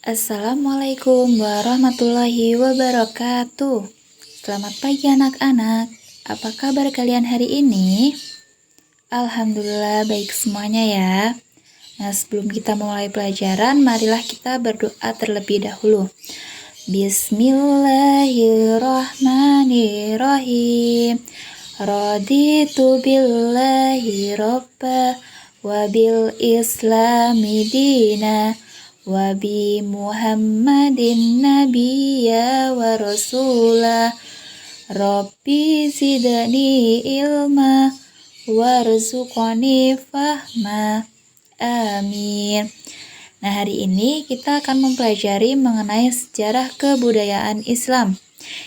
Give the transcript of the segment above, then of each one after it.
Assalamualaikum warahmatullahi wabarakatuh. Selamat pagi anak-anak. Apa kabar kalian hari ini? Alhamdulillah baik semuanya ya. Nah, sebelum kita mulai pelajaran, marilah kita berdoa terlebih dahulu. Bismillahirrahmanirrahim. Raditu billahi robba wa bil islami dina wa bi Muhammadin nabiyya wa rasula. Rabbi zidni ilma warzuqni fahma. Amin. Nah, hari ini kita akan mempelajari mengenai sejarah kebudayaan Islam.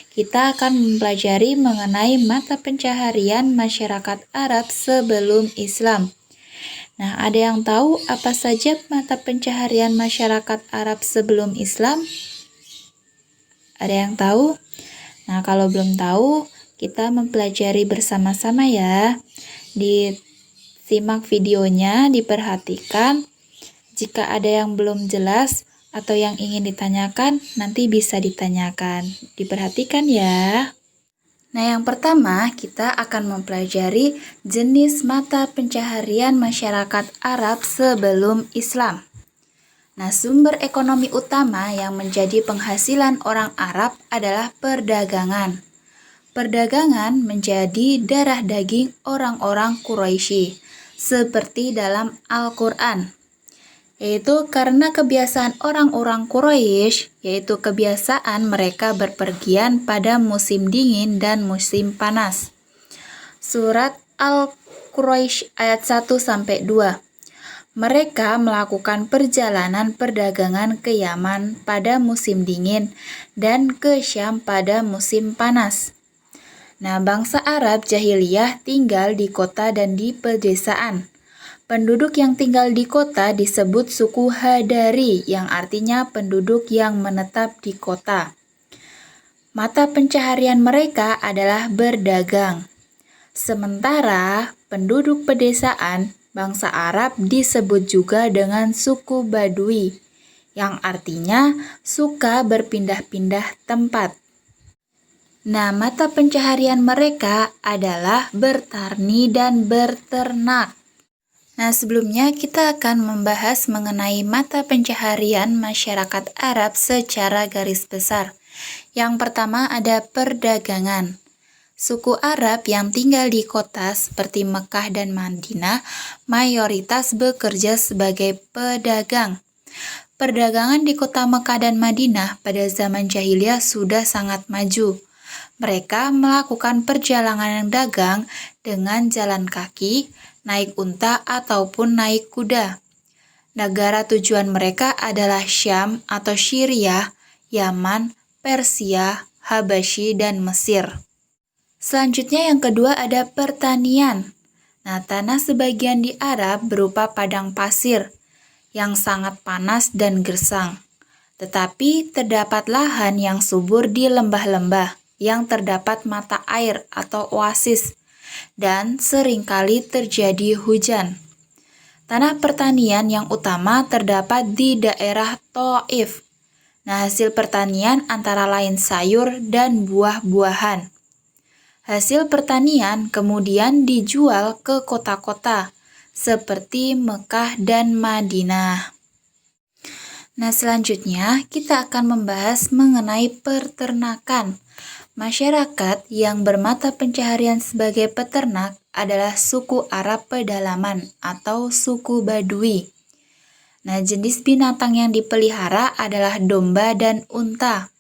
Kita akan mempelajari mengenai mata pencaharian masyarakat Arab sebelum Islam. Nah, ada yang tahu apa saja mata pencaharian masyarakat Arab sebelum Islam? Ada yang tahu? Nah, kalau belum tahu, kita mempelajari bersama-sama ya. Disimak videonya, diperhatikan. Jika ada yang belum jelas atau yang ingin ditanyakan, nanti bisa ditanyakan. Diperhatikan ya. Nah, yang pertama kita akan mempelajari jenis mata pencaharian masyarakat Arab sebelum Islam. Nah, sumber ekonomi utama yang menjadi penghasilan orang Arab adalah perdagangan. Perdagangan menjadi darah daging orang-orang Quraisy, seperti dalam Al-Quran. Yaitu karena kebiasaan orang-orang Quraisy, yaitu kebiasaan mereka berpergian pada musim dingin dan musim panas. Surat Al-Quraisy ayat 1-2. Mereka melakukan perjalanan perdagangan ke Yaman pada musim dingin dan ke Syam pada musim panas. Nah, bangsa Arab jahiliyah tinggal di kota dan di pedesaan. Penduduk yang tinggal di kota disebut suku Hadari, yang artinya penduduk yang menetap di kota. Mata pencaharian mereka adalah berdagang. Sementara penduduk pedesaan, bangsa Arab disebut juga dengan suku Badui, yang artinya suka berpindah-pindah tempat. Nah, mata pencaharian mereka adalah bertani dan berternak. Nah, sebelumnya kita akan membahas mengenai mata pencaharian masyarakat Arab secara garis besar. Yang pertama ada perdagangan. Suku Arab yang tinggal di kota seperti Mekah dan Madinah mayoritas bekerja sebagai pedagang. Perdagangan di kota Mekah dan Madinah pada zaman jahiliyah sudah sangat maju. Mereka melakukan perjalanan dagang dengan jalan kaki, naik unta ataupun naik kuda. Negara tujuan mereka adalah Syam atau Syria, Yaman, Persia, Habasyi, dan Mesir. Selanjutnya yang kedua ada pertanian. Nah, tanah sebagian di Arab berupa padang pasir yang sangat panas dan gersang. Tetapi terdapat lahan yang subur di lembah-lembah yang terdapat mata air atau oasis, dan seringkali terjadi hujan. Tanah pertanian yang utama terdapat di daerah Thaif. Nah, hasil pertanian antara lain sayur dan buah-buahan. Hasil pertanian kemudian dijual ke kota-kota seperti Mekah dan Madinah. Nah, selanjutnya kita akan membahas mengenai peternakan. Masyarakat yang bermata pencaharian sebagai peternak adalah suku Arab pedalaman atau suku Badui. Nah, jenis binatang yang dipelihara adalah domba dan unta.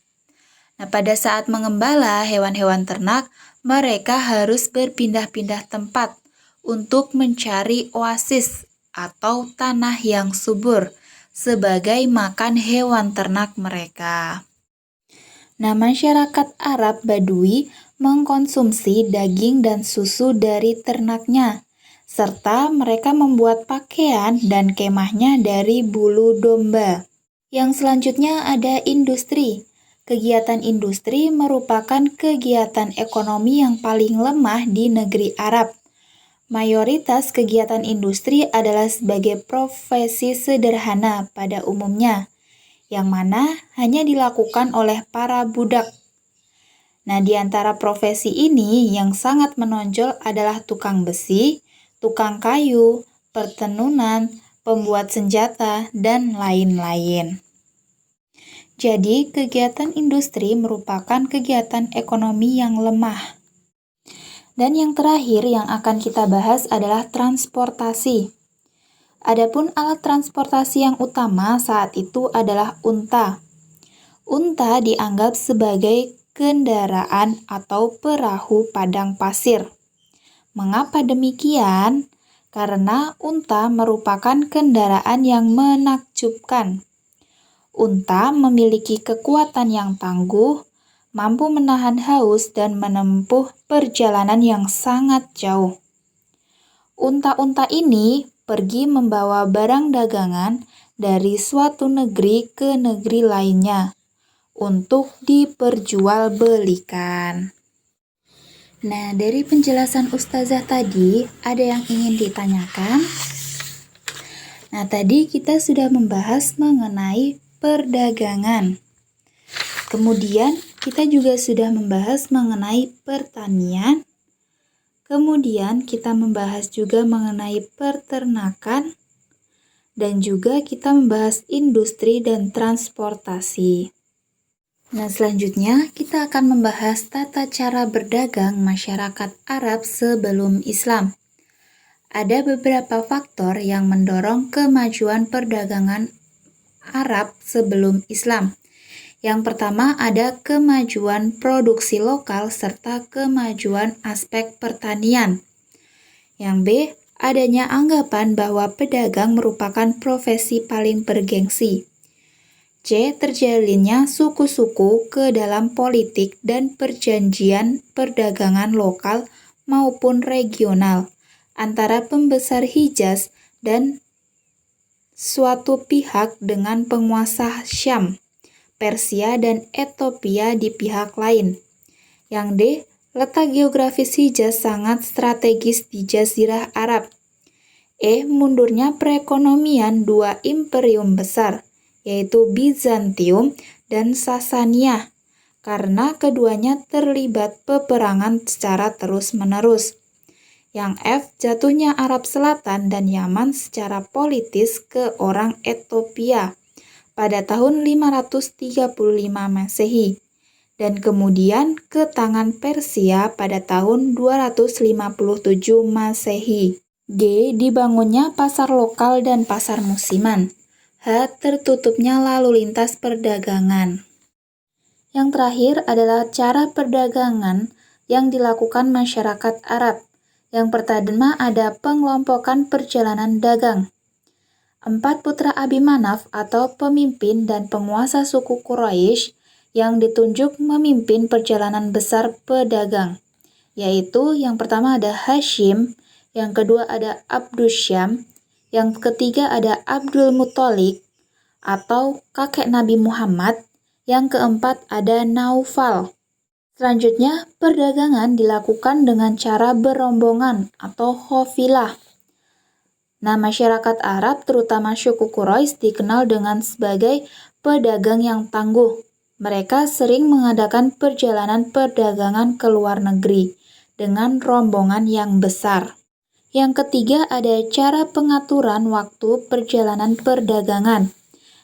Nah, pada saat mengembala hewan-hewan ternak, mereka harus berpindah-pindah tempat untuk mencari oasis atau tanah yang subur sebagai makan hewan ternak mereka. Nah, masyarakat Arab Badui mengkonsumsi daging dan susu dari ternaknya, serta mereka membuat pakaian dan kemahnya dari bulu domba. Yang selanjutnya ada industri. Kegiatan industri merupakan kegiatan ekonomi yang paling lemah di negeri Arab. Mayoritas kegiatan industri adalah sebagai profesi sederhana pada umumnya, yang mana hanya dilakukan oleh para budak. Nah, di antara profesi ini yang sangat menonjol adalah tukang besi, tukang kayu, pertenunan, pembuat senjata, dan lain-lain. Jadi, kegiatan industri merupakan kegiatan ekonomi yang lemah. Dan yang terakhir yang akan kita bahas adalah transportasi. Adapun alat transportasi yang utama saat itu adalah unta. Unta dianggap sebagai kendaraan atau perahu padang pasir. Mengapa demikian? Karena unta merupakan kendaraan yang menakjubkan. Unta memiliki kekuatan yang tangguh, mampu menahan haus dan menempuh perjalanan yang sangat jauh. Unta-unta ini pergi membawa barang dagangan dari suatu negeri ke negeri lainnya untuk diperjualbelikan. Nah, dari penjelasan Ustazah tadi, ada yang ingin ditanyakan? Nah, tadi kita sudah membahas mengenai perdagangan. Kemudian, kita juga sudah membahas mengenai pertanian. Kemudian, kita membahas juga mengenai peternakan. Dan juga kita membahas industri dan transportasi. Nah, selanjutnya kita akan membahas tata cara berdagang masyarakat Arab sebelum Islam. Ada beberapa faktor yang mendorong kemajuan perdagangan Arab sebelum Islam. Yang pertama ada kemajuan produksi lokal serta kemajuan aspek pertanian. Yang B, adanya anggapan bahwa pedagang merupakan profesi paling bergengsi. C. Terjalinnya suku-suku ke dalam politik dan perjanjian perdagangan lokal maupun regional antara pembesar Hijaz dan suatu pihak dengan penguasa Syam, Persia dan Ethiopia di pihak lain. Yang D. Letak geografis Hijaz sangat strategis di Jazirah Arab. E. Mundurnya perekonomian dua imperium besar, yaitu Bizantium dan Sasania, karena keduanya terlibat peperangan secara terus-menerus. Yang F, jatuhnya Arab Selatan dan Yaman secara politis ke orang Ethiopia pada tahun 535 Masehi, dan kemudian ke tangan Persia pada tahun 257 Masehi. G, dibangunnya pasar lokal dan pasar musiman. H. Tertutupnya lalu lintas perdagangan. Yang terakhir adalah cara perdagangan yang dilakukan masyarakat Arab. Yang pertama ada pengelompokan perjalanan dagang. 4 putra Abimanaf atau pemimpin dan penguasa suku Quraisy yang ditunjuk memimpin perjalanan besar pedagang, yaitu yang pertama ada Hashim, yang kedua ada Abdusyam, yang ketiga ada Abdul Muthalib atau kakek Nabi Muhammad. Yang keempat ada Naufal. Selanjutnya, perdagangan dilakukan dengan cara berombongan atau qafilah. Nah, masyarakat Arab terutama suku Quraisy dikenal dengan sebagai pedagang yang tangguh. Mereka sering mengadakan perjalanan perdagangan ke luar negeri dengan rombongan yang besar. Yang ketiga ada cara pengaturan waktu perjalanan perdagangan.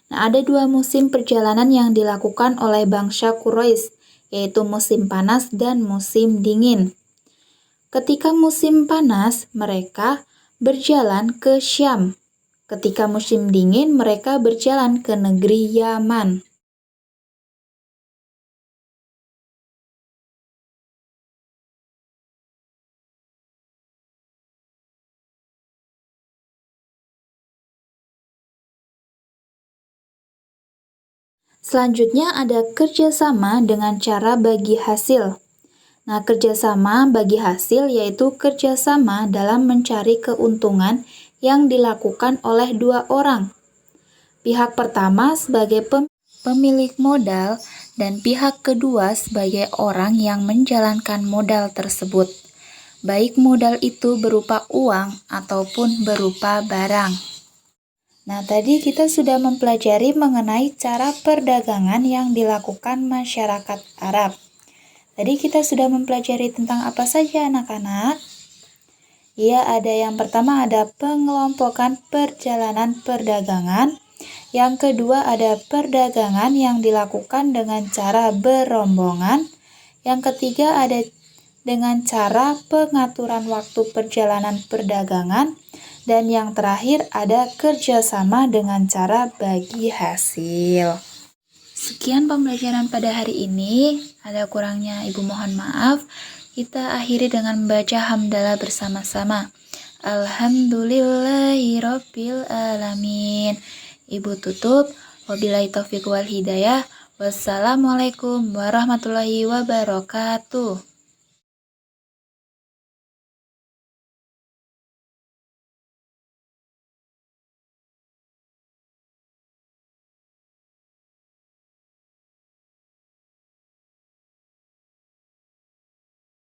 Nah, ada 2 musim perjalanan yang dilakukan oleh bangsa Quraisy, yaitu musim panas dan musim dingin. Ketika musim panas, mereka berjalan ke Syam. Ketika musim dingin, mereka berjalan ke negeri Yaman. Selanjutnya ada kerjasama dengan cara bagi hasil. Nah, kerjasama bagi hasil yaitu kerjasama dalam mencari keuntungan yang dilakukan oleh 2 orang. Pihak pertama sebagai pemilik modal dan pihak kedua sebagai orang yang menjalankan modal tersebut. Baik modal itu berupa uang ataupun berupa barang. Nah, tadi kita sudah mempelajari mengenai cara perdagangan yang dilakukan masyarakat Arab. Tadi kita sudah mempelajari tentang apa saja anak-anak? Ya, ada yang pertama ada pengelompokan perjalanan perdagangan. Yang kedua ada perdagangan yang dilakukan dengan cara berombongan. Yang ketiga ada dengan cara pengaturan waktu perjalanan perdagangan. Dan yang terakhir ada kerjasama dengan cara bagi hasil. Sekian pembelajaran pada hari ini. Ada kurangnya Ibu mohon maaf. Kita akhiri dengan membaca hamdalah bersama-sama. Alhamdulillahirabbil alamin. Ibu tutup. Wabillahi taufiq wal hidayah. Wassalamualaikum warahmatullahi wabarakatuh.